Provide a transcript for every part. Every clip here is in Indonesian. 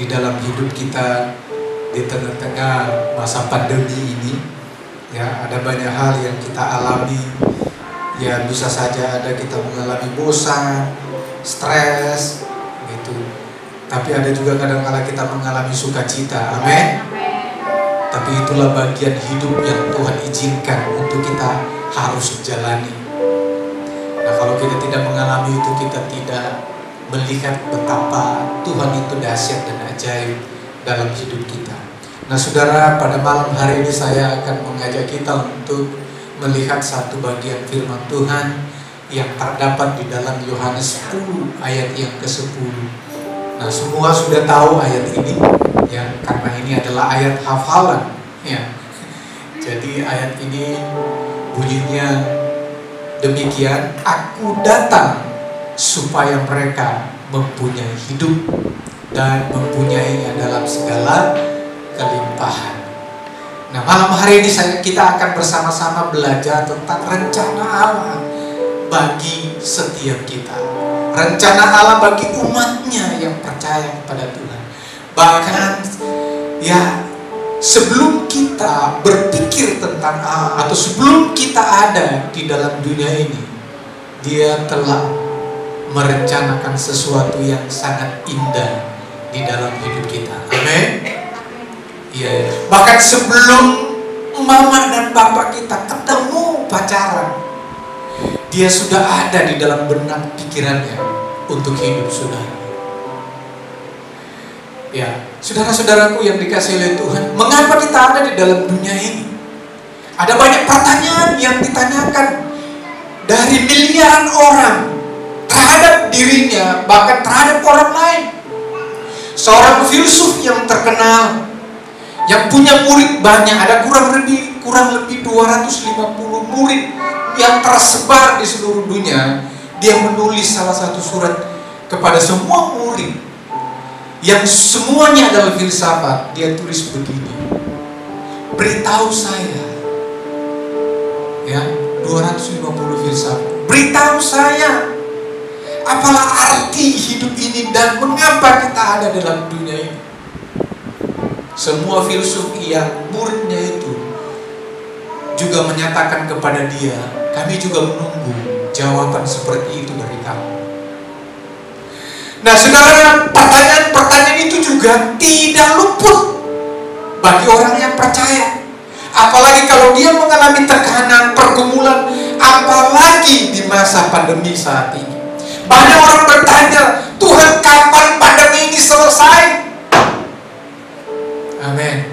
di dalam hidup kita di tengah-tengah masa pandemi ini. Ya, ada banyak hal yang kita alami. Ya, bisa saja ada kita mengalami bosan, stres, gitu. Tapi ada juga kadang-kala kita mengalami sukacita. Amin. Tapi itulah bagian hidup yang Tuhan izinkan untuk kita harus jalani. Nah, kalau kita tidak mengalami itu, kita tidak melihat betapa Tuhan itu dahsyat dan ajaib dalam hidup kita. Nah, saudara, pada malam hari ini saya akan mengajak kita untuk melihat satu bagian firman Tuhan yang terdapat di dalam Yohanes 10 ayat yang ke-10. Nah, semua sudah tahu ayat ini, ya, karena ini adalah ayat hafalan, ya. Jadi ayat ini bunyinya demikian, aku datang supaya mereka mempunyai hidup dan mempunyainya dalam segala kelimpahan. Nah, malam hari ini kita akan bersama-sama belajar tentang rencana Allah bagi setiap kita. Rencana Allah bagi umatnya yang percaya kepada Tuhan. Bahkan ya, sebelum kita berpikir tentang Allah, atau sebelum kita ada di dalam dunia ini, Dia telah merencanakan sesuatu yang sangat indah di dalam hidup kita. Amin. Ya, bahkan sebelum mama dan bapak kita ketemu pacaran, Dia sudah ada di dalam benak pikirannya untuk hidup saudara. Ya, saudara-saudaraku yang dikasihi oleh Tuhan, mengapa kita ada di dalam dunia ini? Ada banyak pertanyaan yang ditanyakan dari miliaran orang terhadap dirinya, bahkan terhadap orang lain. Seorang filsuf yang terkenal, yang punya murid banyak, ada kurang lebih 250 murid yang tersebar di seluruh dunia. Dia menulis salah satu surat kepada semua murid yang semuanya adalah filsafat. Dia tulis begini, beritahu saya, ya, 250 filsafat, beritahu saya apalah arti hidup ini dan mengapa kita ada dalam dunia ini. Semua filsuf yang muridnya itu juga menyatakan kepada dia, kami juga menunggu jawaban seperti itu dari kamu. Nah, saudara, pertanyaan-pertanyaan itu juga tidak luput bagi orang yang percaya. Apalagi kalau dia mengalami tekanan, pergumulan, apalagi di masa pandemi saat ini. Banyak orang bertanya, Tuhan, kapan pandemi ini selesai? Amin.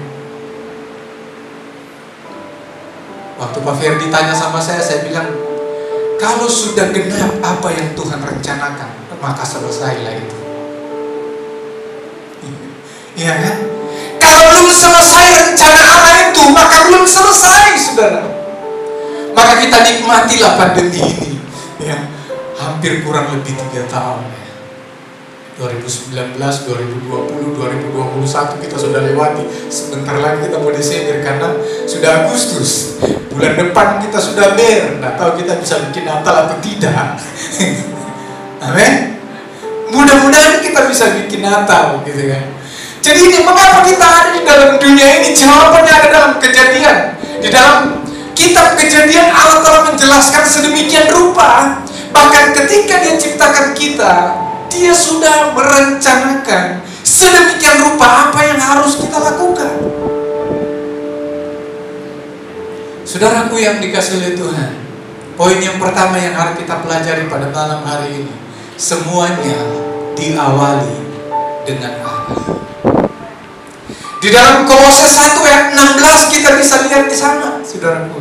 Waktu Pak Ferdi tanya sama saya bilang, kalau sudah genap apa yang Tuhan rencanakan, maka selesailah itu. Iya kan? Kalau belum selesai rencana Allah itu, maka belum selesai, saudara. Maka kita nikmatilah pandemi ini, ya, hampir kurang lebih 3 tahun. 2019, 2020, 2021 kita sudah lewati. Sebentar lagi kita mau Desember karena sudah Agustus. Bulan depan kita sudah nggak tahu kita bisa bikin Natal atau tidak. Amin. Mudah-mudahan kita bisa bikin Natal, gitu kan. Jadi ini mengapa kita ada di dalam dunia ini? Jawabannya ada dalam Kejadian. Di dalam kitab Kejadian Allah telah menjelaskan sedemikian rupa. Bahkan ketika Dia ciptakan kita, Dia sudah merencanakan sedemikian rupa apa yang harus kita lakukan. Saudaraku yang dikasihi oleh Tuhan, poin yang pertama yang harus kita pelajari pada malam hari ini, semuanya diawali dengan Allah. Di dalam Kolose 1 ayat 16 kita bisa lihat di sana, saudaraku.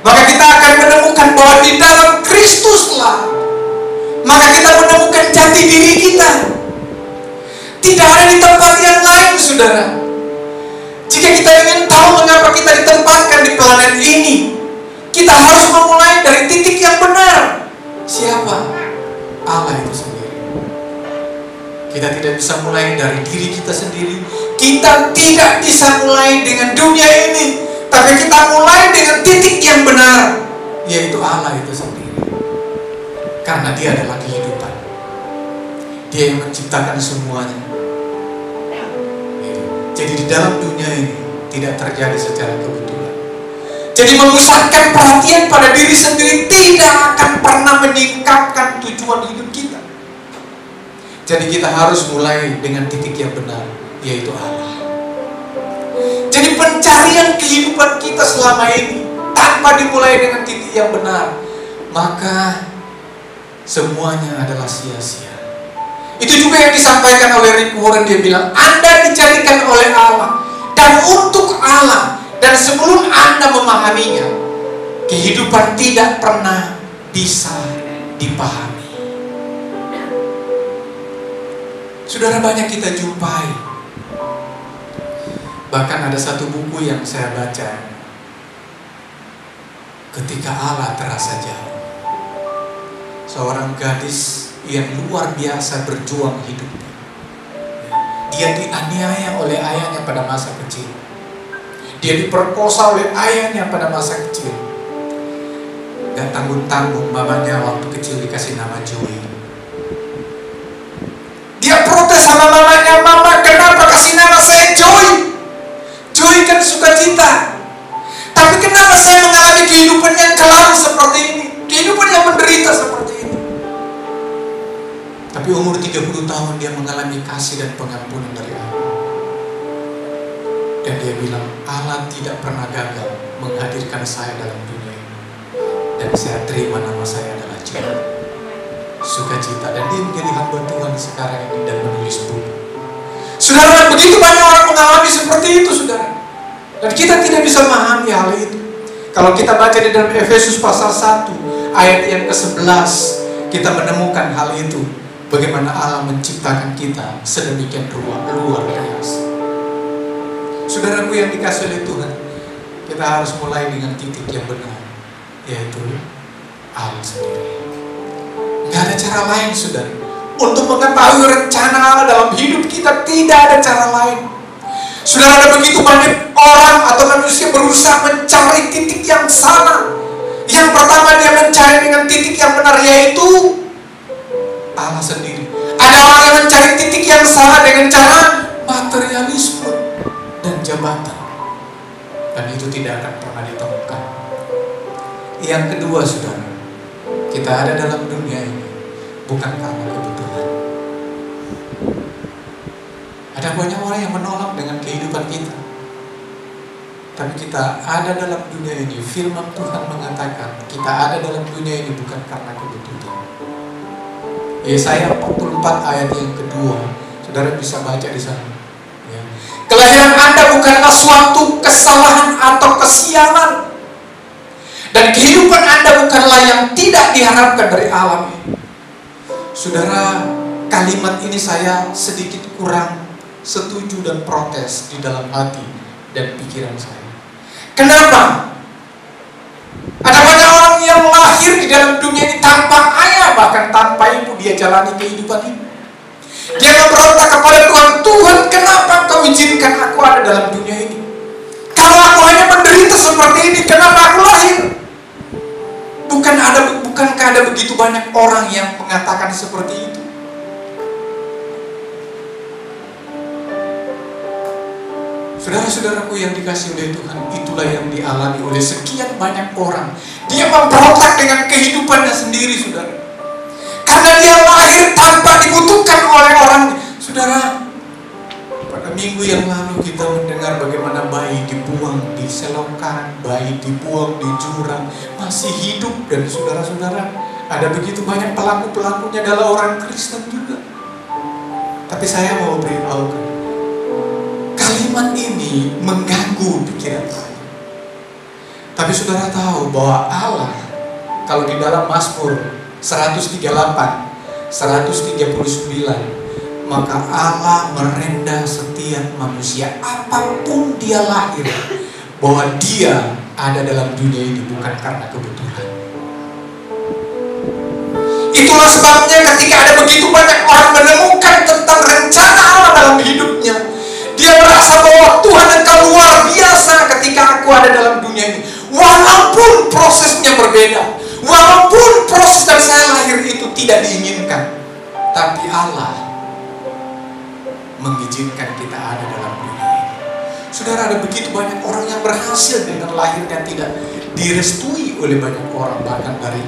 Maka kita akan menemukan bahwa di dalam Kristuslah, maka kita menemukan jati diri kita. Tidak ada di tempat yang lain, saudara. Jika kita ingin tahu mengapa kita ditempatkan di planet ini, kita harus memulai dari titik yang benar. Siapa? Allah itu sendiri. Kita tidak bisa mulai dari diri kita sendiri. Kita tidak bisa mulai dengan dunia ini. Tapi kita mulai dengan titik yang benar, yaitu Allah itu sendiri. Karena Dia adalah kehidupan. Dia yang menciptakan semuanya. Jadi di dalam dunia ini tidak terjadi secara kebetulan. Jadi memusatkan perhatian pada diri sendiri tidak akan pernah meningkatkan tujuan hidup kita. Jadi kita harus mulai dengan titik yang benar, yaitu Allah. Jadi pencarian kehidupan kita selama ini tanpa dimulai dengan titik yang benar, maka semuanya adalah sia-sia. Itu juga yang disampaikan oleh Rick Warren. Dia bilang, Anda dicarikan oleh Allah dan untuk Allah, dan sebelum Anda memahaminya, kehidupan tidak pernah bisa dipahami. Saudara, banyak kita jumpai. Bahkan ada satu buku yang saya baca, Ketika Allah Terasa Jauh. Seorang gadis yang luar biasa berjuang hidupnya. Dia dianiaya oleh ayahnya pada masa kecil. Dia diperkosa oleh ayahnya pada masa kecil. Gak tanggung-tanggung mamanya waktu kecil dikasih nama Joy. Dia protes sama mamanya, "Mama, kenapa kasih nama saya Joy? Joy kan sukacita. Tapi kenapa saya mengalami kehidupan yang kelam seperti ini? Kehidupan yang menderita seperti ini?" Tapi umur 30 tahun dia mengalami kasih dan pengampunan dari Allah. Dan dia bilang, Allah tidak pernah gagal menghadirkan saya dalam dunia ini. Dan saya terima nama saya adalah Joy, sukacita. Dan dia menjadi hamba Tuhan sekarang ini dan menulis buku. Saudara, begitu banyak orang mengalami seperti itu, saudara. Dan kita tidak bisa memahami hal itu. Kalau kita baca di dalam Efesus pasal 1 ayat yang ke-11, kita menemukan hal itu. Bagaimana Allah menciptakan kita sedemikian luar biasa. Saudaraku yang dikasih oleh Tuhan, kita harus mulai dengan titik yang benar, yaitu Allah sendiri. Nggak ada cara lain, saudara. Untuk mengetahui rencana Allah dalam hidup kita, tidak ada cara lain. Saudara, ada begitu banyak orang atau manusia berusaha mencari titik yang salah. Yang pertama dia mencari dengan titik yang benar, yaitu Allah sendiri. Ada orang yang mencari titik yang salah dengan cara materialisme dan jabatan, dan itu tidak akan pernah ditemukan. Yang kedua, saudara, kita ada dalam dunia ini bukan karena kebetulan. Ada banyak orang yang menolak dengan kehidupan kita, tapi kita ada dalam dunia ini. Firman Tuhan mengatakan kita ada dalam dunia ini bukan karena kebetulan. Yesaya 44 ayat yang kedua, saudara bisa baca di sana. Ya. Kelahiran Anda bukanlah suatu kesalahan atau kesialan, dan kehidupan Anda bukanlah yang tidak diharapkan dari alam ini. Saudara, kalimat ini saya sedikit kurang setuju dan protes di dalam hati dan pikiran saya. Kenapa? Ada banyak orang yang lahir di dalam dunia ini tanpa ayah, bahkan tanpa ibu. Dia jalani kehidupan ini. Dia memberontak kepada Tuhan. Tuhan, kenapa Kau izinkan aku ada dalam dunia ini? Kalau aku hanya menderita seperti ini, kenapa aku lahir? Bukankah ada begitu banyak orang yang mengatakan seperti itu? Saudara-saudaraku yang dikasihi oleh Tuhan, itulah yang dialami oleh sekian banyak orang. Dia memberontak dengan kehidupannya sendiri, saudara. Karena dia lahir tanpa dibutuhkan oleh orang. Saudara, pada minggu yang lalu kita mendengar bagaimana bayi dibuang di selokan, bayi dibuang di jurang, masih hidup. Dan saudara-saudara, ada begitu banyak pelaku-pelakunya adalah orang Kristen juga. Tapi saya mau beritahu, kalimat ini mengganggu pikiran saya. Tapi saudara tahu bahwa Allah, kalau di dalam Mazmur 138, 139, maka Allah merendah setiap manusia apapun dia lahir, bahwa dia ada dalam dunia ini bukan karena kebetulan. Itulah sebabnya ketika ada begitu banyak orang menemukan tentang rencana Allah dalam hidupnya, dia merasa bahwa Tuhan, Engkau luar biasa ketika aku ada dalam dunia ini. Walaupun prosesnya berbeda, walaupun proses dan saya lahir itu tidak diinginkan, tapi Allah mengizinkan kita ada dalam dunia ini. Saudara, ada begitu banyak orang yang berhasil dengan lahirnya tidak direstui oleh banyak orang, bahkan dari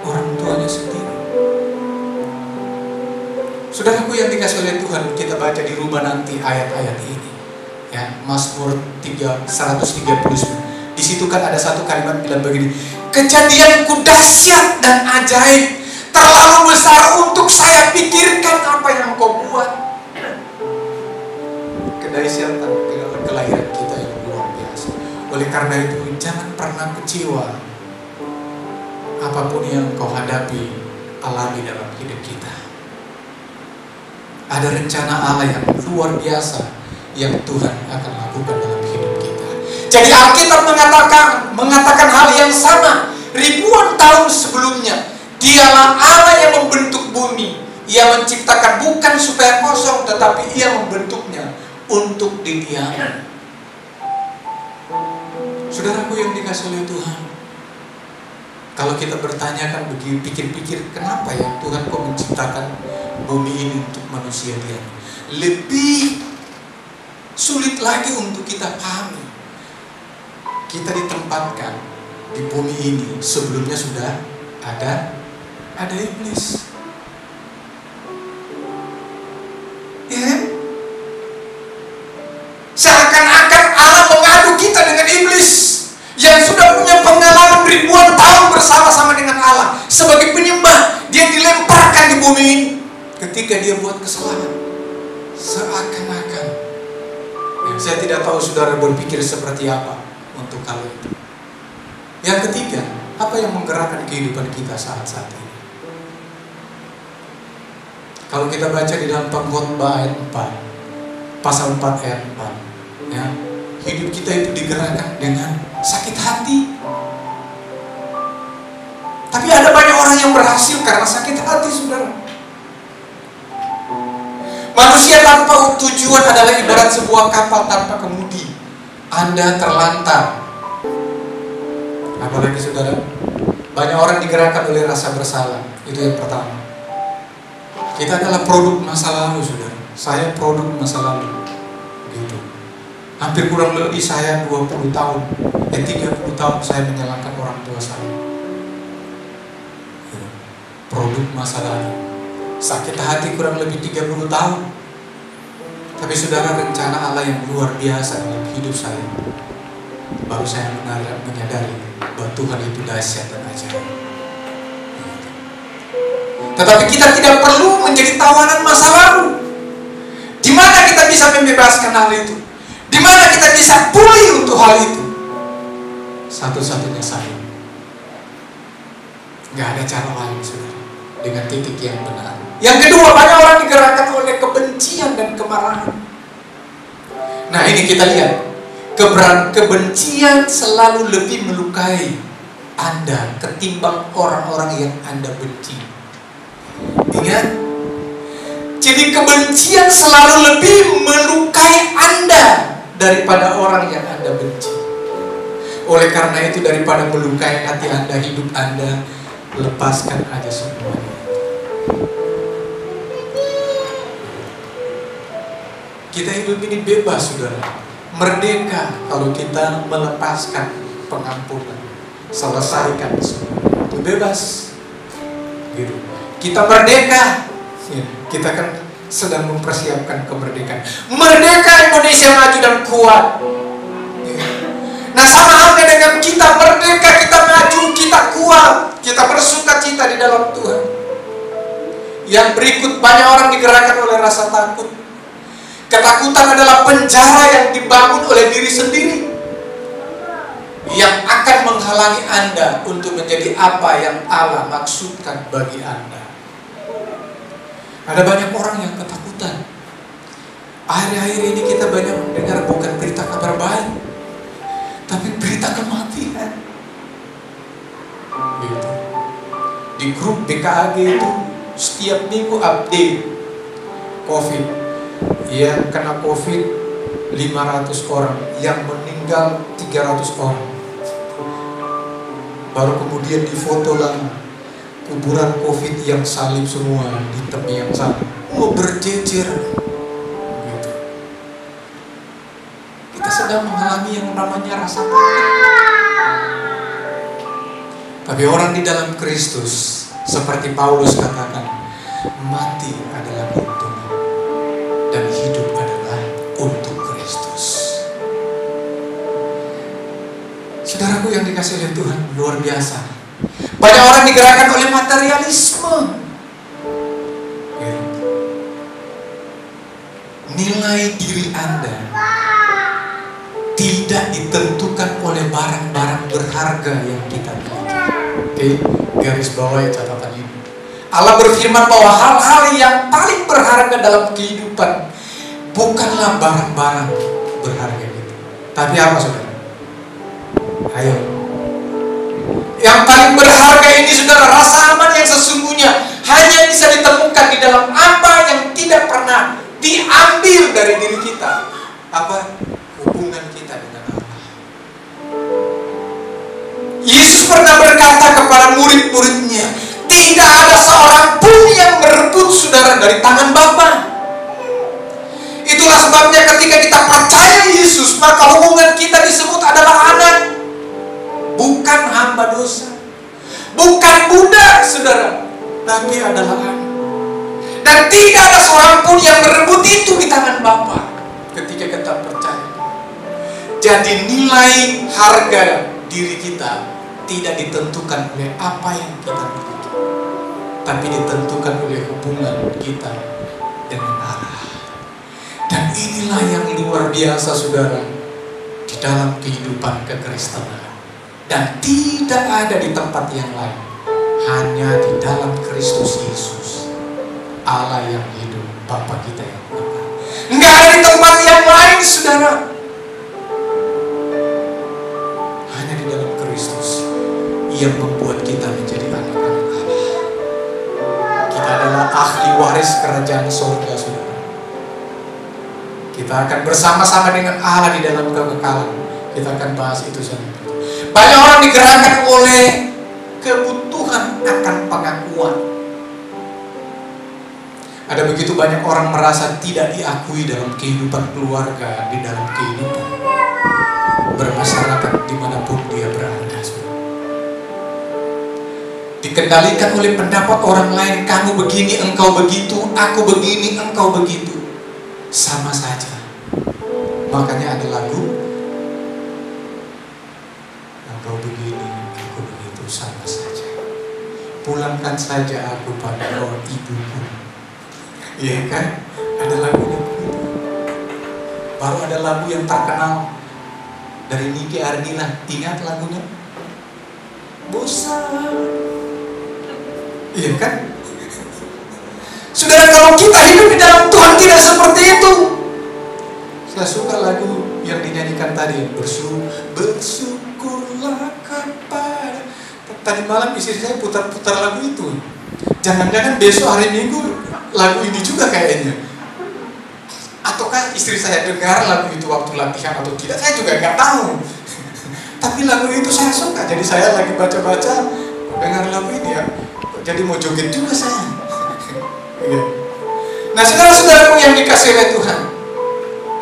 orang tuanya sendiri. Saudaraku yang dikasih oleh Tuhan, kita baca di rumah nanti ayat-ayat ini. Ya, Mazmur 139. Di situ kan ada satu kalimat bilang begini, kejadianku dahsyat dan ajaib, terlalu besar untuk saya pikirkan apa yang kau buat. Kedahsyatan kelahiran kita yang luar biasa. Oleh karena itu, jangan pernah kecewa apapun yang kau hadapi, alami dalam hidup kita. Ada rencana Allah yang luar biasa yang Tuhan akan lakukan dalam hidup kita. Jadi Alkitab mengatakan hal yang sama ribuan tahun sebelumnya. Dialah Allah yang membentuk bumi. Ia menciptakan bukan supaya kosong, tetapi Ia membentuknya untuk didiami. Saudaraku yang dikasih oleh Tuhan, kalau kita bertanyakan begini, pikir-pikir, kenapa ya Tuhan kok menciptakan bumi ini untuk manusia dia? Lebih sulit lagi untuk kita pahami. Kita ditempatkan di bumi ini, sebelumnya sudah ada iblis. Ya? Seakan-akan Allah mengadu kita dengan iblis yang sudah punya pengalaman ribuan tahun bersama-sama dengan Allah. Sebagai penyembah, dia dilemparkan di bumi ini ketika dia buat kesalahan. Seakan-akan, saya tidak tahu saudara berpikir seperti apa untuk hal itu. Yang ketiga, apa yang menggerakkan kehidupan kita saat-saat ini? Kalau kita baca di dalam Pengkhotbah ayat 4, pasal 4 ayat 4, ya, hidup kita itu digerakkan dengan sakit hati. Tapi ada banyak orang yang berhasil karena sakit hati, saudara. Manusia tanpa tujuan adalah ibarat sebuah kapal tanpa kemudi. Anda terlantar. Apalagi saudara, banyak orang digerakkan oleh rasa bersalah. Itu yang pertama. Kita adalah produk masa lalu, saudara. Saya produk masa lalu. Gitu. Hampir kurang lebih saya 20 tahun 30 tahun saya menyalahkan orang tua saya. Produk masa lalu. Sakit hati kurang lebih 30 tahun. Tapi saudara, rencana Allah yang luar biasa dalam hidup saya, baru saya menyadari bahwa Tuhan itu dahsyat dan ajaib. Tetapi kita tidak perlu menjadi tawanan masa lalu. Di mana kita bisa membebaskan hal itu? Di mana kita bisa pulih untuk hal itu? Satu-satunya saya. Gak ada cara lain, saudara, dengan titik yang benar. Yang kedua, banyak orang digerakkan oleh kebencian dan kemarahan. Nah, ini kita lihat, kebencian selalu lebih melukai Anda ketimbang orang-orang yang Anda benci. Ingat, jadi kebencian selalu lebih melukai Anda daripada orang yang Anda benci. Oleh karena itu, daripada melukai hati Anda, hidup Anda, lepaskan aja semuanya. Kita hidup ini bebas, saudara, merdeka kalau kita melepaskan pengampunan, selesaikan semua. Itu bebas. Gitu. Kita merdeka. Kita kan sedang mempersiapkan kemerdekaan. Merdeka Indonesia maju dan kuat. Nah, sama halnya dengan kita merdeka, kita maju, kita kuat, kita bersukacita di dalam Tuhan. Yang berikut, banyak orang digerakkan oleh rasa takut. Ketakutan adalah penjara yang dibangun oleh diri sendiri, yang akan menghalangi Anda untuk menjadi apa yang Allah maksudkan bagi Anda. Ada banyak orang yang ketakutan. Akhir-akhir ini kita banyak mendengar bukan berita kabar baik, tapi berita kematian. Gitu. Di grup BKAG itu setiap minggu update COVID. Yang kena COVID 500 orang, yang meninggal 300 orang. Baru kemudian difoto lagi kuburan COVID yang salib semua di tepi yang sama, berjejer. Gitu. Kita sedang juga mengalami yang namanya rasa takut. Tapi orang di dalam Kristus, seperti Paulus katakan, mati adalah keuntungan dan hidup adalah untuk Kristus. Saudaraku yang dikasihi oleh Tuhan, luar biasa. Banyak orang digerakkan oleh materialisme. Nilai diri Anda tidak ditentukan oleh barang-barang berharga yang kita miliki. Oke, garis bawahi catatan ini. Allah berfirman bahwa hal-hal yang paling berharga dalam kehidupan bukanlah barang-barang berharga itu. Tapi apa, saudara? Ayo. Yang paling berharga ini, saudara, rasa aman yang sesungguhnya hanya bisa ditemukan di dalam apa yang tidak pernah diambil dari diri kita. Apa? Hubungan kita dengan Allah. Yesus pernah berkata kepada murid-muridnya, tidak ada seorang pun yang merebut saudara dari tangan Bapa. Itulah sebabnya ketika kita percaya Yesus, maka hubungan kita disebut adalah anak, bukan hamba dosa, bukan budak, saudara, tapi adalah anak. Dan tidak ada seorang pun yang merebut itu di tangan Bapa ketika kita percaya. Jadi nilai harga diri kita tidak ditentukan oleh apa yang kita miliki, tapi ditentukan oleh hubungan kita dengan Allah. Dan inilah yang luar biasa, saudara, di dalam kehidupan kekristenan. Dan tidak ada di tempat yang lain, hanya di dalam Kristus Yesus, Allah yang hidup, Bapa kita yang benar. Enggak ada di tempat yang lain, saudara. Hanya di dalam Kristus yang membuat kita menjadi anak-anak Allah. Kita adalah ahli waris kerajaan surga, saudara. Kita akan bersama-sama dengan Allah di dalam kekekalan. Kita akan bahas itu saja. Banyak orang digerakkan oleh kebutuhan akan pengakuan. Ada begitu banyak orang merasa tidak diakui dalam kehidupan keluarga, di dalam kehidupan bermasyarakat dimanapun dia berada. Dikendalikan oleh pendapat orang lain, kamu begini, engkau begitu, aku begini, engkau begitu. Sama saja. Makanya ada lagu, engkau begini, aku begitu, sama saja. Pulangkan saja aku pada roh ibuku. Iya kan? Ada lagunya begitu. Baru ada lagu yang terkenal dari Niki Ardila. Ingat lagunya? Bosan. Iya kan? Saudara, kalau kita hidup di dalam Tuhan tidak seperti itu. Saya suka lagu yang dinyanyikan tadi, bersyukurlah kepada. Tadi malam istri saya putar-putar lagu itu. Jangan-jangan besok hari Minggu lagu ini juga kayaknya. Ataukah istri saya dengar lagu itu waktu latihan atau tidak, saya juga nggak tahu. Tapi lagu itu saya suka, jadi saya lagi baca-baca dengar lagu ini ya, jadi mau joget juga saya. Nah, saudara-saudaraku yang dikasihi oleh Tuhan,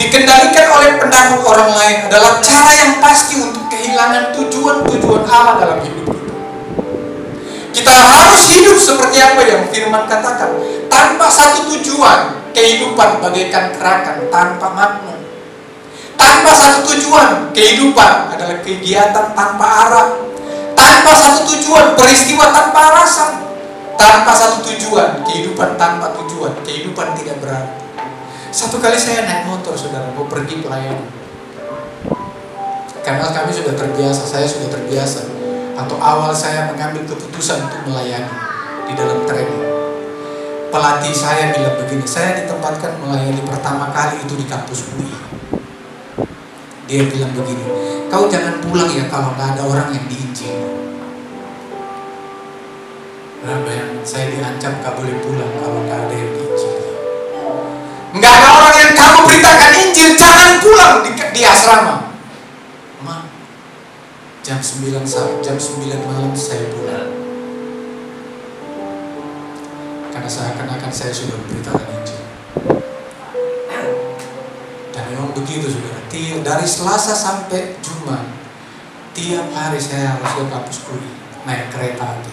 dikendalikan oleh pendapat orang lain adalah cara yang pasti untuk kehilangan tujuan-tujuan Allah dalam hidup kita. Kita harus hidup seperti apa yang firman katakan, tanpa satu tujuan. Kehidupan bagaikan kerakan tanpa makna. Tanpa satu tujuan, kehidupan adalah kegiatan tanpa arah. Tanpa satu tujuan, peristiwa tanpa alasan. Tanpa satu tujuan, kehidupan tanpa tujuan. Kehidupan tidak berarti. Satu kali saya naik motor, saudara, mau pergi pelayanan. Karena kami sudah terbiasa, saya sudah terbiasa. Atau awal saya mengambil keputusan untuk melayani di dalam training. Pelatih saya bilang begini, saya ditempatkan melayani pertama kali itu di kampus UI. Dia bilang begini, kau jangan pulang ya kalau nggak ada orang yang diinjil. Nah, bayangin, saya diancam gak boleh pulang kalau nggak ada yang diinjil. Nggak ada orang yang kamu beritakan Injil, jangan pulang di asrama. Ma, jam 9 malam saya pulang. Karena seakan-akan saya sudah memberitakan Injil. Dan memang begitu, saudara. dari Selasa sampai Jumat, tiap hari saya harus ke kampus kuliah, naik kereta api.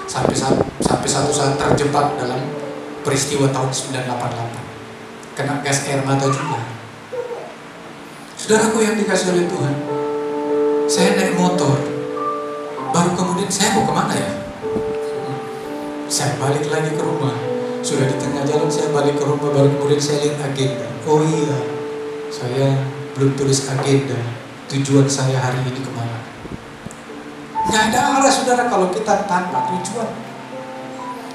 Sampai satu saat terjebak dalam peristiwa tahun 988, kena gas air mata juga. Saudaraku yang dikasih oleh Tuhan, saya naik motor, baru kemudian saya mau kemana ya? Saya balik lagi ke rumah. Sudah di tengah jalan saya balik ke rumah, baru kemudian saya lihat agenda. Oh iya, saya belum tulis agenda, tujuan saya hari ini kemana. Nggak ada arah saudara kalau kita tanpa tujuan.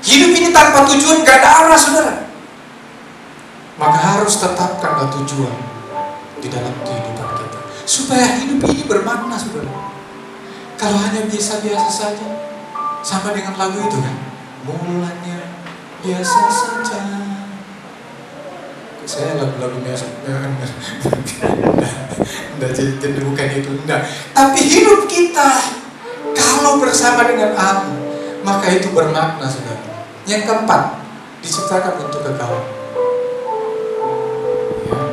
Hidup ini tanpa tujuan nggak ada arah saudara. Maka harus tetapkanlah tujuan di dalam kehidupan kita, supaya hidup ini bermakna saudara. Kalau hanya biasa-biasa saja, sama dengan lagu itu kan, mulanya biasa saja. Saya lagu-lagu biasa, enggak, jadi bukan itu, enggak. Tapi hidup kita kalau bersama dengan Allah, maka itu bermakna saudara. Yang keempat, diciptakan untuk kekal. Ya.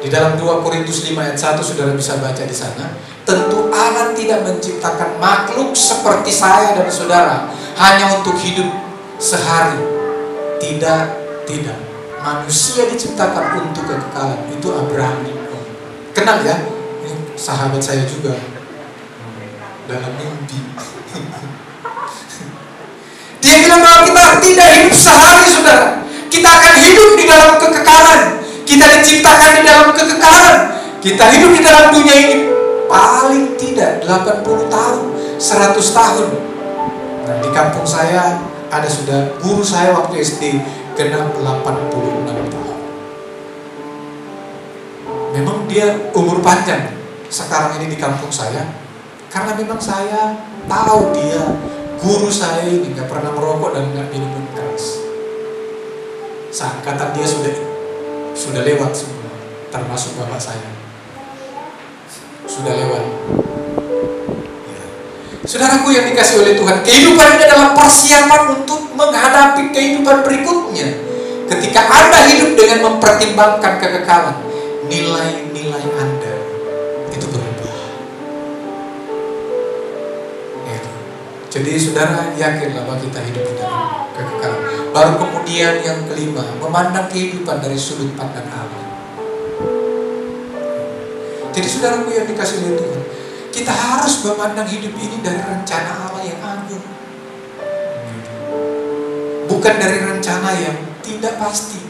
Di dalam 2 Korintus 5 ayat 1 saudara bisa baca di sana. Tentu Allah tidak menciptakan makhluk seperti saya dan saudara hanya untuk hidup sehari. Tidak. Manusia diciptakan untuk kekekalan. Itu Abraham Lincoln. Kenal ya? Ini sahabat saya juga. Dalam mimpi. Dia bilang bahwa kita tidak hidup sehari saudara. Kita akan hidup di dalam kekekalan. Kita diciptakan di dalam kekekalan. Kita hidup di dalam dunia ini paling tidak 80 tahun, 100 tahun. Nah, di kampung saya ada sudah guru saya waktu SD genap 86 tahun. Memang dia umur panjang sekarang ini di kampung saya, karena memang saya tahu dia, guru saya ini gak pernah merokok dan gak minum keras. Seangkatan dia sudah lewat semua, termasuk bapak saya sudah lewat. Ya. Saudaraku yang dikasih oleh Tuhan, kehidupan ini adalah persiapan untuk menghadapi kehidupan berikutnya. Ketika Anda hidup dengan mempertimbangkan kekekalan, nilai-nilai Anda itu berubah. Ya. Jadi saudara yakinlah bahwa kita hidup di dalam kekekalan. Baru kemudian yang kelima, memandang kehidupan dari sudut pandang Allah. Jadi saudaraku yang dikasih oleh Tuhan, kita harus memandang hidup ini dari rencana Allah yang agung, bukan dari rencana yang tidak pasti.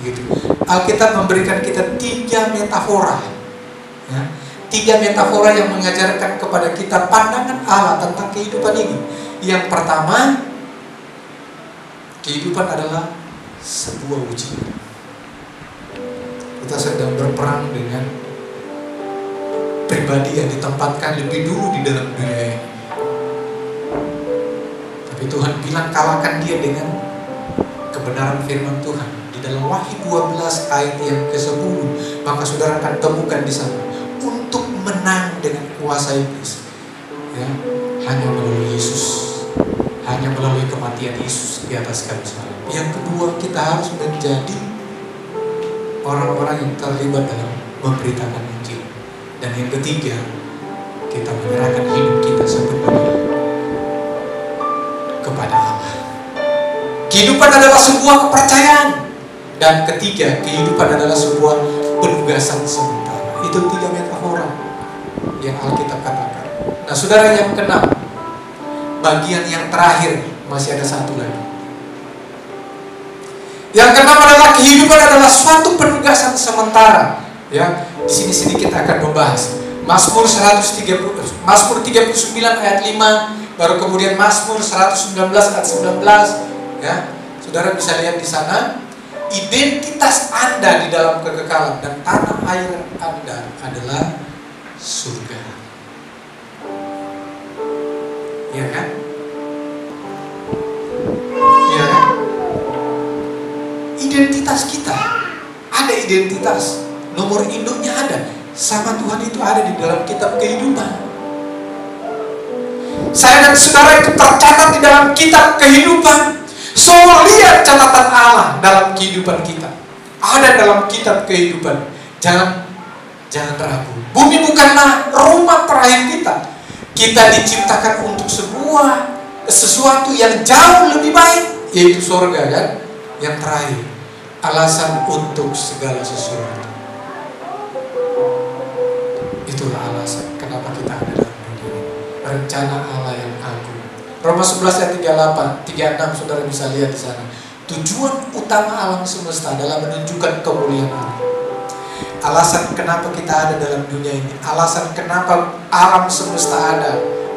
Gitu. Alkitab memberikan kita 3 metafora, ya, 3 metafora yang mengajarkan kepada kita pandangan Allah tentang kehidupan ini. Yang pertama, kehidupan adalah sebuah ujian. Kita sedang berperang dengan pribadi yang ditempatkan lebih dulu di dalam dunia ini. Tapi Tuhan bilang kalahkan dia dengan kebenaran firman Tuhan. Di dalam Wahyu 12 ayat yang ke-10, maka saudara akan temukan di sana, untuk menang dengan kuasa iblis, ya, hanya melalui Yesus, hanya melalui kematian Yesus di atas kayu salib. Yang kedua, kita harus menjadi orang-orang yang terlibat dalam memberitakan Injil. Dan yang ketiga, kita menyerahkan hidup kita sepenuhnya kepada Allah. Kehidupan adalah sebuah kepercayaan. Dan ketiga, kehidupan adalah sebuah penugasan sementara. Itu 3 metafora yang Alkitab katakan. Nah saudara yang keenam, bagian yang terakhir, masih ada satu lagi. Yang keenam adalah kehidupan adalah suatu penugasan sementara. Ya, di sini sedikit akan membahas Mazmur 39 ayat 5, baru kemudian Mazmur 119 ayat 19. Ya, saudara bisa lihat di sana identitas Anda di dalam kekekalan dan tanah air Anda adalah surga. Iya kan? Iya kan? Identitas kita ada identitas. Nomor induknya ada, sama Tuhan itu ada di dalam kitab kehidupan. Saya dan saudara itu tercatat di dalam kitab kehidupan. So lihat catatan Allah dalam kehidupan kita, ada dalam kitab kehidupan. Jangan Jangan ragu. Bumi bukanlah rumah terakhir kita. Kita diciptakan untuk sesuatu yang jauh lebih baik, yaitu surga kan, yang terakhir. Alasan untuk segala sesuatu. Itulah alasan kenapa kita ada dalam dunia ini. Rencana Allah yang agung. Roma 11 ayat 38, 36 saudara bisa lihat di sana. Tujuan utama alam semesta adalah menunjukkan kemuliaan Allah. Alasan kenapa kita ada dalam dunia ini, alasan kenapa alam semesta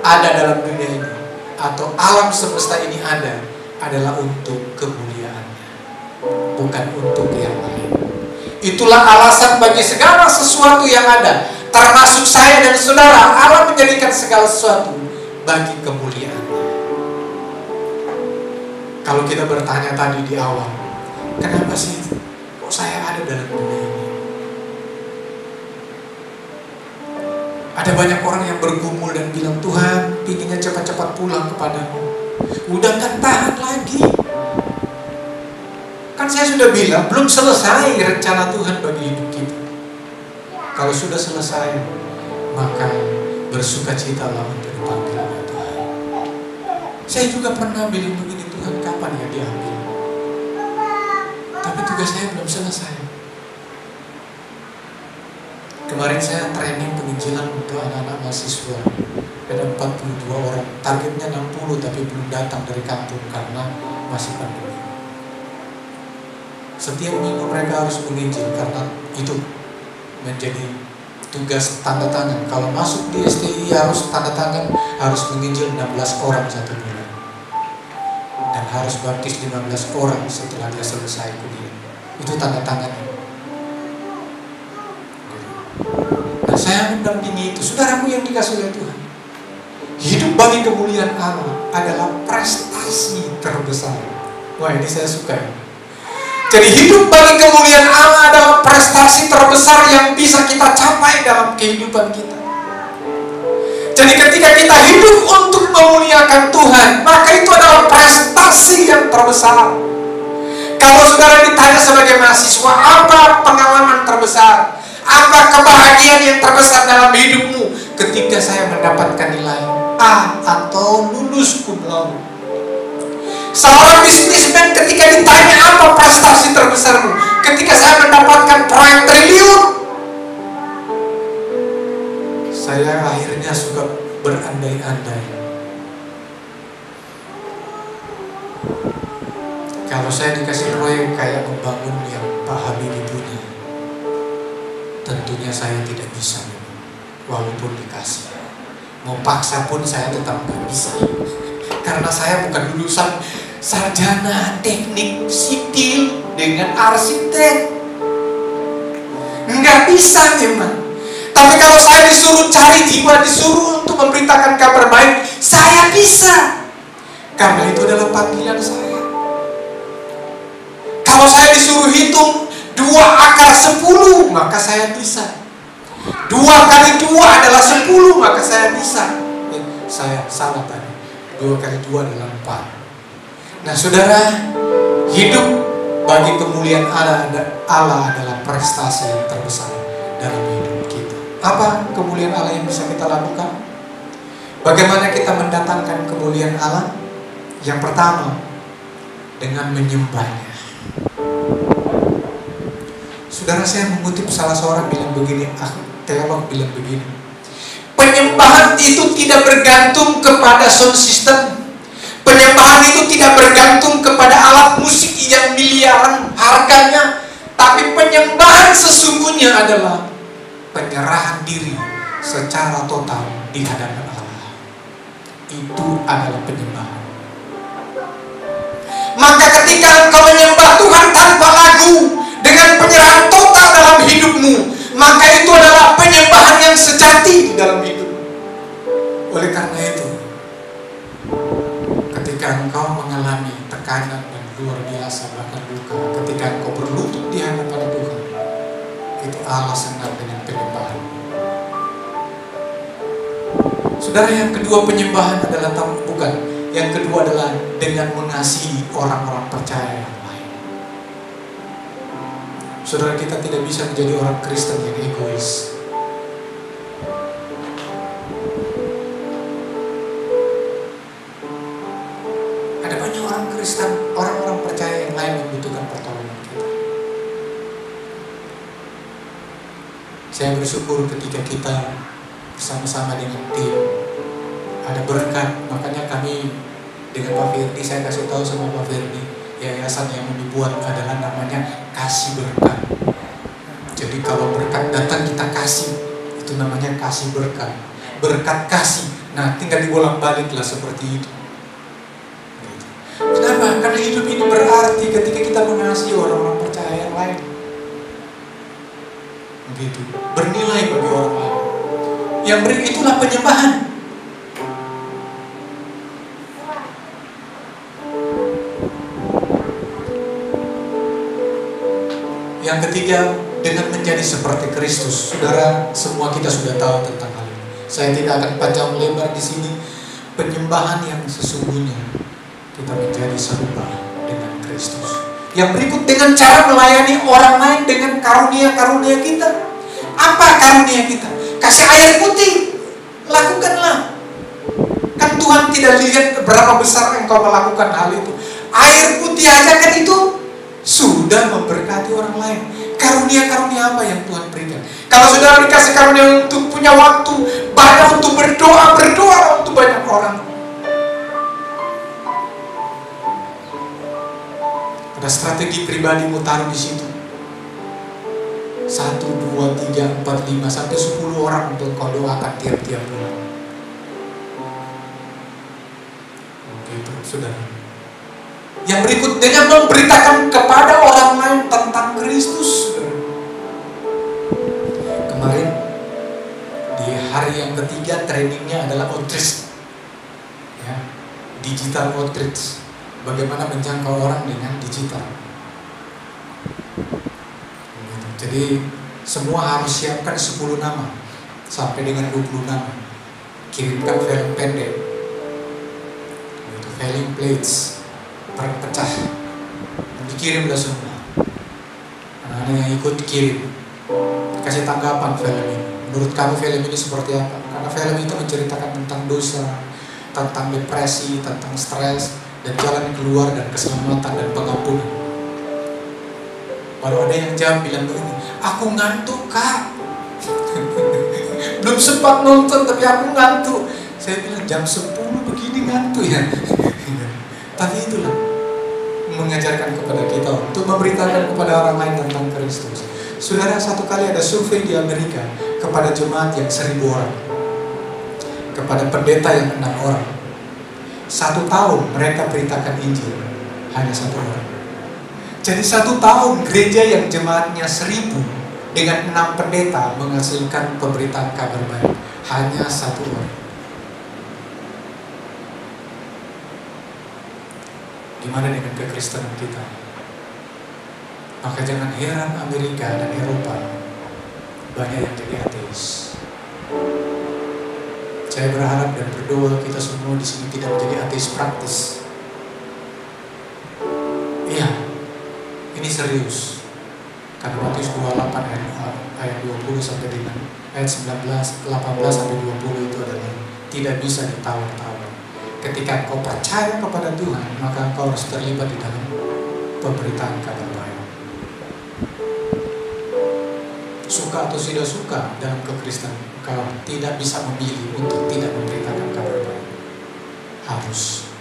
ada dalam dunia ini, atau alam semesta ini ada, adalah untuk kemuliaannya, bukan untuk yang lain. Itulah alasan bagi segala sesuatu yang ada, termasuk saya dan saudara. Allah menjadikan segala sesuatu bagi kemuliaannya. Kalau kita bertanya tadi di awal, kenapa sih kok saya ada dalam dunia ini? Ada banyak orang yang bergumul dan bilang, Tuhan, pinginnya cepat-cepat pulang kepadamu. Udah gak tahan lagi. Kan saya sudah bilang, belum selesai rencana Tuhan bagi hidup kita. Kalau sudah selesai, maka bersukacitalah untuk dipanggil oleh Tuhan. Saya juga pernah bilang begini, Tuhan, kapan ya diambil? Tapi tugas saya belum selesai. Kemarin saya training penginjilan untuk anak-anak mahasiswa. Ada 42 orang, targetnya 60 tapi belum datang dari kampung karena masih pandemi. Setiap minggu mereka harus menginjil karena itu menjadi tugas tanda tangan. Kalau masuk di STI harus tanda tangan, harus menginjil 16 orang satu bulan. Dan harus baptis 15 orang setelah dia selesai kuliah. Itu tanda tangannya. Nah, saya mendampingi itu. Saudaraku yang dikasih oleh Tuhan, hidup bagi kemuliaan Allah adalah prestasi terbesar. Wah, ini saya suka. Jadi hidup bagi kemuliaan Allah adalah prestasi terbesar yang bisa kita capai dalam kehidupan kita. Jadi ketika kita hidup untuk memuliakan Tuhan, maka itu adalah prestasi yang terbesar. Kalau saudara ditanya sebagai mahasiswa, apa pengalaman terbesar? Apa kebahagiaan yang terbesar dalam hidupmu? Ketika saya mendapatkan nilai A atau lulus cum laude. Seorang bisnismen ketika ditanya apa prestasi terbesarmu? Ketika saya mendapatkan proyek triliun. Saya akhirnya suka berandai-andai. Kalau saya dikasih proyek kayak membangun yang Pak Habibie punya, tentunya saya tidak bisa, walaupun dikasih. Mau paksa pun saya tetap gak bisa. Karena saya bukan lulusan sarjana teknik sipil dengan arsitek. Nggak bisa memang. Tapi kalau saya disuruh cari jiwa, disuruh untuk memberitakan kabar baik, saya bisa. Karena itu adalah panggilan saya. Kalau saya disuruh hitung 2 akar 10, maka saya bisa. 2 kali 2 adalah 10, maka saya bisa. Saya salah tadi. 2 kali 2 adalah 4. Nah saudara, hidup bagi kemuliaan Allah adalah prestasi yang terbesar dalam hidup kita. Apa kemuliaan Allah yang bisa kita lakukan? Bagaimana kita mendatangkan kemuliaan Allah? Yang pertama, dengan menyembahnya. Saudara, saya mengutip salah seorang bilang begini, teolog bilang begini, penyembahan itu tidak bergantung kepada sound system. Penyembahan itu tidak bergantung kepada alat musik yang miliaran harganya. Tapi penyembahan sesungguhnya adalah penyerahan diri secara total di hadapan Allah. Itu adalah penyembahan. Maka ketika engkau menyembah Tuhan tanpa lagu, dengan penyerahan total dalam hidupmu, maka itu adalah penyembahan yang sejati di dalam hidup. Oleh karena itu, ketika engkau mengalami tekanan dan luar biasa, bahkan duka, ketika engkau berlutut di hadapan Tuhan, itu Allah senang dengan penyembahan. Saudara, yang kedua penyembahan adalah bukan. Yang kedua adalah dengan mengasihi orang-orang percaya yang lain. Saudara, kita tidak bisa menjadi orang Kristen yang egois. orang Kristen, orang-orang percaya yang lain membutuhkan pertolongan kita. Saya bersyukur ketika kita bersama-sama dengan tim ada berkat. Makanya kami dengan Pak Firdi, saya kasih tahu sama Pak Firdi, yayasan yang dibuat adalah namanya Kasih Berkat. Jadi kalau berkat datang kita kasih, itu namanya kasih berkat. Berkat kasih. Nah, tinggal dibolak-balik lah seperti itu. Kenapa? Karena hidup ini berarti ketika kita mengasihi orang-orang percaya yang lain. Begitu. Bernilai bagi orang lain. Yang itulah penyembahan. Yang ketiga, dengan menjadi seperti Kristus. Saudara, semua kita sudah tahu tentang hal ini. Saya tidak akan panjang lebar di sini. Penyembahan yang sesungguhnya, kita menjadi serupa dengan Kristus. Yang berikut, dengan cara melayani orang lain dengan karunia-karunia kita. Apa karunia kita? Kasih air putih, lakukanlah. Kan Tuhan tidak lihat berapa besar engkau melakukan hal itu. Air putih aja kan itu sudah memberkati orang lain. Karunia-karunia apa yang Tuhan berikan? Kalau saudara dikasih karunia untuk punya waktu banyak untuk berdoa untuk banyak orang. Ada strategi pribadimu, taruh di situ. 1, 2, 3, 4, 5 sampai 10 orang untuk kau doakan tiap-tiap bulan. Begitu, saudara. Yang berikut, dengan memberitakan kepada orang lain tentang Kristus. Kemarin di hari yang ketiga trainingnya adalah outreach, ya, digital outreach. Bagaimana menjangkau orang dengan digital. Jadi semua harus siapkan 10 nama sampai dengan 20 nama. Kirimkan film pendek, film plates, pecah, dikirimlah semua. Anak-anak yang ikut kirim, kasih tanggapan film ini. Menurut kamu film ini seperti apa? Karena film itu menceritakan tentang dosa, tentang depresi, tentang stres, dan jalan keluar dan keselamatan dan pengampunan. Baru ada yang jawab bilang begini, aku ngantuk kak. Belum sempat nonton tapi aku ngantuk. Saya bilang jam 10 begini ngantuk ya. Tapi itulah mengajarkan kepada kita untuk memberitakan kepada orang lain tentang Kristus. Saudara, satu kali ada survei di Amerika kepada jemaat yang 1000 orang, kepada pendeta yang 6 orang. 1 tahun mereka beritakan Injil hanya 1 orang. Jadi 1 tahun gereja yang jemaatnya 1000 dengan 6 pendeta menghasilkan pemberitaan kabar baik hanya 1 orang. Gimana dengan kekristenan kita? Maka jangan heran Amerika dan Eropa banyak yang jadi ateis. Saya berharap dan berdoa kita semua di sini tidak menjadi ateis praktis. Iya, ini serius. Karena Matius 28 ayat 20 sampai dengan ayat 18 sampai 20 itu adalah tidak bisa ditawar-tawar. Ketika kau percaya kepada Tuhan, maka kau harus terlibat di dalam pemberitaan kabar baik. Suka atau tidak suka dalam kekristenan, kau tidak bisa memilih untuk tidak memberitakan kabar baik. Harus.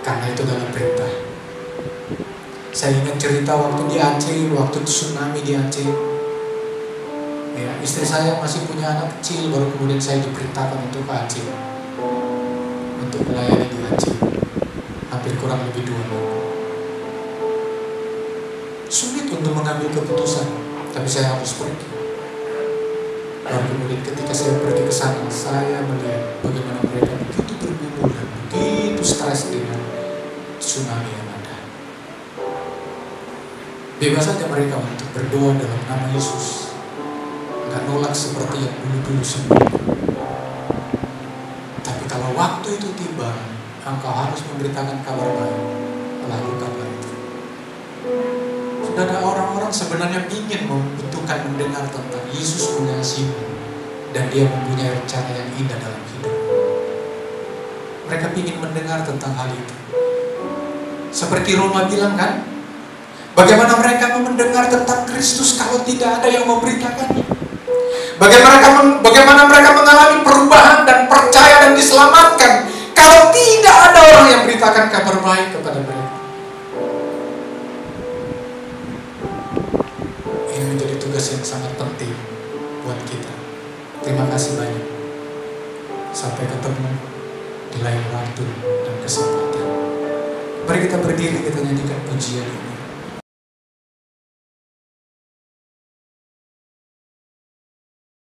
Karena itu dalam perintah. Saya ingat cerita waktu di Aceh, waktu tsunami di Aceh. Ya, istri saya masih punya anak kecil, baru kemudian saya diperintahkan untuk ke Aceh, untuk melayani di Aceh. Hampir kurang lebih 2 minggu. Sulit untuk mengambil keputusan, tapi saya harus pergi. Lalu kemudian ketika saya pergi ke sana, saya melihat bagaimana mereka begitu bergumul dan begitu stres dengan tsunami yang ada. Bebas saja mereka untuk berdoa dalam nama Yesus, nggak nolak seperti yang dulu-dulu sebelumnya. Tapi kalau waktu itu tiba, engkau harus memberitakan kabar baik, lakukanlah itu. Sudah ada orang-orang sebenarnya ingin membutuhkan mendengar tentang Yesus mengasihimu dan Dia mempunyai rencana yang indah dalam hidup. Mereka ingin mendengar tentang hal itu. Seperti Roma bilang kan, bagaimana mereka mau mendengar tentang Kristus kalau tidak ada yang memberitakannya? Bagaimana mereka mengalami perubahan dan percaya dan diselamatkan kalau tidak ada orang yang beritakan kabar baik kepada mereka? Ini menjadi tugas yang sangat penting buat kita. Terima kasih banyak. Sampai ketemu di lain waktu dan kesempatan. Mari kita berdiri, kita nyanyikan pujian ini.